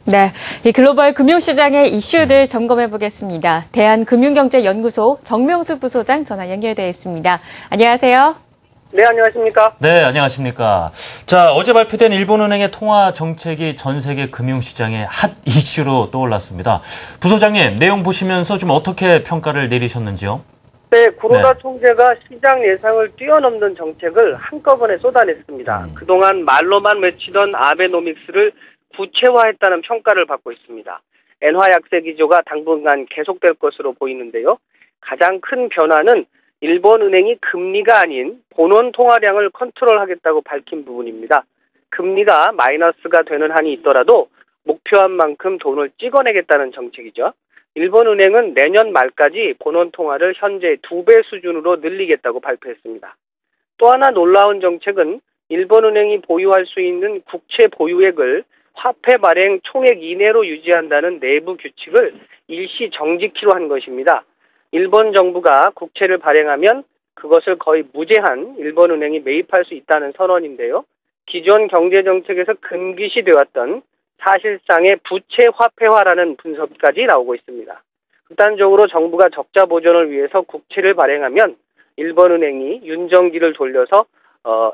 네, 이 글로벌 금융시장의 이슈들 점검해 보겠습니다. 대한금융경제연구소 정명수 부소장 전화 연결되어 있습니다. 안녕하세요. 네, 안녕하십니까? 네, 안녕하십니까? 자, 어제 발표된 일본은행의 통화 정책이 전 세계 금융시장의 핫 이슈로 떠올랐습니다. 부소장님, 내용 보시면서 좀 어떻게 평가를 내리셨는지요? 네, 구로다 총재가 시장 예상을 뛰어넘는 정책을 한꺼번에 쏟아냈습니다. 그동안 말로만 외치던 아베노믹스를 구체화했다는 평가를 받고 있습니다. 엔화 약세 기조가 당분간 계속될 것으로 보이는데요. 가장 큰 변화는 일본은행이 금리가 아닌 본원 통화량을 컨트롤하겠다고 밝힌 부분입니다. 금리가 마이너스가 되는 한이 있더라도 목표한 만큼 돈을 찍어내겠다는 정책이죠. 일본은행은 내년 말까지 본원 통화를 현재 2배 수준으로 늘리겠다고 발표했습니다. 또 하나 놀라운 정책은 일본은행이 보유할 수 있는 국채 보유액을 화폐 발행 총액 이내로 유지한다는 내부 규칙을 일시 정지키로 한 것입니다. 일본 정부가 국채를 발행하면 그것을 거의 무제한 일본은행이 매입할 수 있다는 선언인데요. 기존 경제정책에서 금기시되었던 사실상의 부채 화폐화라는 분석까지 나오고 있습니다. 극단적으로 정부가 적자 보전을 위해서 국채를 발행하면 일본은행이 윤정기를 돌려서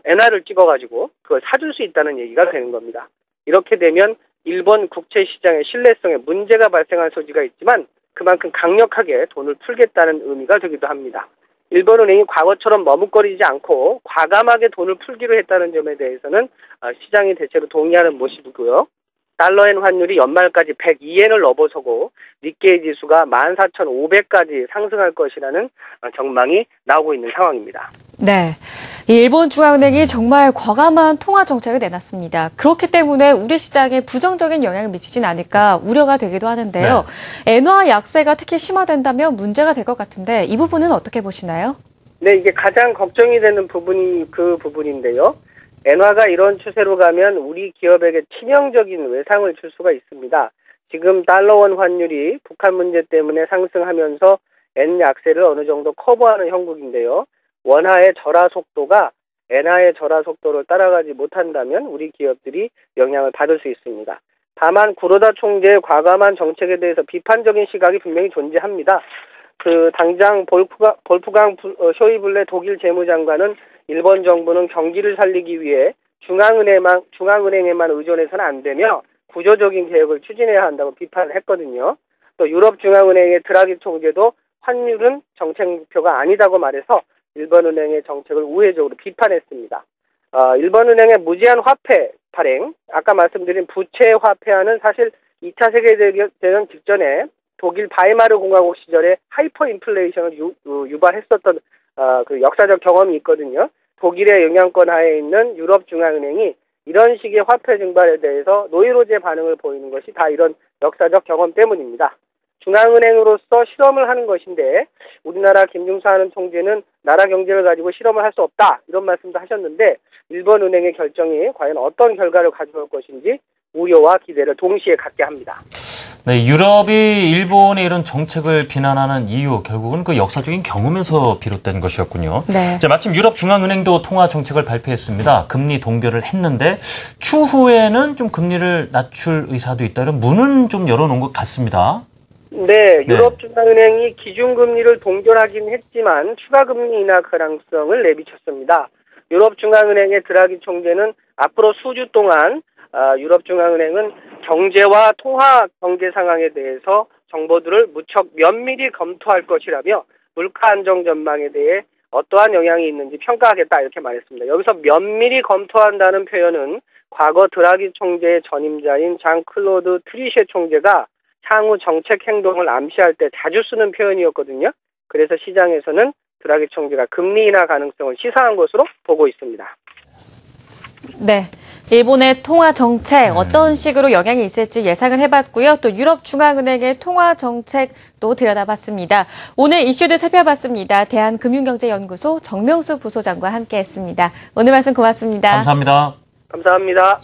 엔화를 찍어가지고 그걸 사줄 수 있다는 얘기가 되는 겁니다. 이렇게 되면 일본 국채 시장의 신뢰성에 문제가 발생할 소지가 있지만 그만큼 강력하게 돈을 풀겠다는 의미가 되기도 합니다. 일본은행이 과거처럼 머뭇거리지 않고 과감하게 돈을 풀기로 했다는 점에 대해서는 시장이 대체로 동의하는 모습이고요. 달러엔 환율이 연말까지 102엔을 넘어서고 니케이 지수가 14,500까지 상승할 것이라는 전망이 나오고 있는 상황입니다. 네, 일본 중앙은행이 정말 과감한 통화 정책을 내놨습니다. 그렇기 때문에 우리 시장에 부정적인 영향을 미치진 않을까 우려가 되기도 하는데요. 네. 엔화 약세가 특히 심화된다면 문제가 될 것 같은데 이 부분은 어떻게 보시나요? 네, 이게 가장 걱정이 되는 부분이 그 부분인데요. 엔화가 이런 추세로 가면 우리 기업에게 치명적인 외상을 줄 수가 있습니다. 지금 달러원 환율이 북한 문제 때문에 상승하면서 엔 약세를 어느 정도 커버하는 형국인데요. 원화의 절하 속도가 엔화의 절하 속도를 따라가지 못한다면 우리 기업들이 영향을 받을 수 있습니다. 다만 구로다 총재의 과감한 정책에 대해서 비판적인 시각이 분명히 존재합니다. 당장 볼프강 쇼이블레 독일 재무장관은 일본 정부는 경기를 살리기 위해 중앙은행에만 의존해서는 안 되며 구조적인 개혁을 추진해야 한다고 비판을 했거든요. 또 유럽중앙은행의 드라기 총재도 환율은 정책 목표가 아니다고 말해서 일본은행의 정책을 우회적으로 비판했습니다. 일본은행의 무제한 화폐 발행, 아까 말씀드린 부채 화폐화는 사실 2차 세계대전 직전에 독일 바이마르 공화국 시절에 하이퍼 인플레이션을 유발했었던 그 역사적 경험이 있거든요. 독일의 영향권 하에 있는 유럽중앙은행이 이런 식의 화폐 증발에 대해서 노이로제 반응을 보이는 것이 다 이런 역사적 경험 때문입니다. 중앙은행으로서 실험을 하는 것인데 우리나라 김중사하는 총재는 나라 경제를 가지고 실험을 할 수 없다 이런 말씀도 하셨는데 일본은행의 결정이 과연 어떤 결과를 가져올 것인지 우려와 기대를 동시에 갖게 합니다. 네, 유럽이 일본의 이런 정책을 비난하는 이유, 결국은 그 역사적인 경험에서 비롯된 것이었군요. 네. 자, 마침 유럽중앙은행도 통화 정책을 발표했습니다. 금리 동결을 했는데 추후에는 좀 금리를 낮출 의사도 있다. 이런 문은 좀 열어놓은 것 같습니다. 네, 유럽중앙은행이 기준금리를 동결하긴 했지만 추가금리 인하 가능성을 내비쳤습니다. 유럽중앙은행의 드라기 총재는 앞으로 수주 동안 유럽중앙은행은 경제와 통화 경제 상황에 대해서 정보들을 무척 면밀히 검토할 것이라며 물가 안정 전망에 대해 어떠한 영향이 있는지 평가하겠다 이렇게 말했습니다. 여기서 면밀히 검토한다는 표현은 과거 드라기 총재의 전임자인 장 클로드 트리셰 총재가 향후 정책 행동을 암시할 때 자주 쓰는 표현이었거든요. 그래서 시장에서는 드라기 총재가 금리 인하 가능성을 시사한 것으로 보고 있습니다. 네, 일본의 통화 정책 어떤 식으로 영향이 있을지 예상을 해봤고요. 또 유럽중앙은행의 통화 정책도 들여다봤습니다. 오늘 이슈도 살펴봤습니다. 대한금융경제연구소 정명수 부소장과 함께했습니다. 오늘 말씀 고맙습니다. 감사합니다. 감사합니다.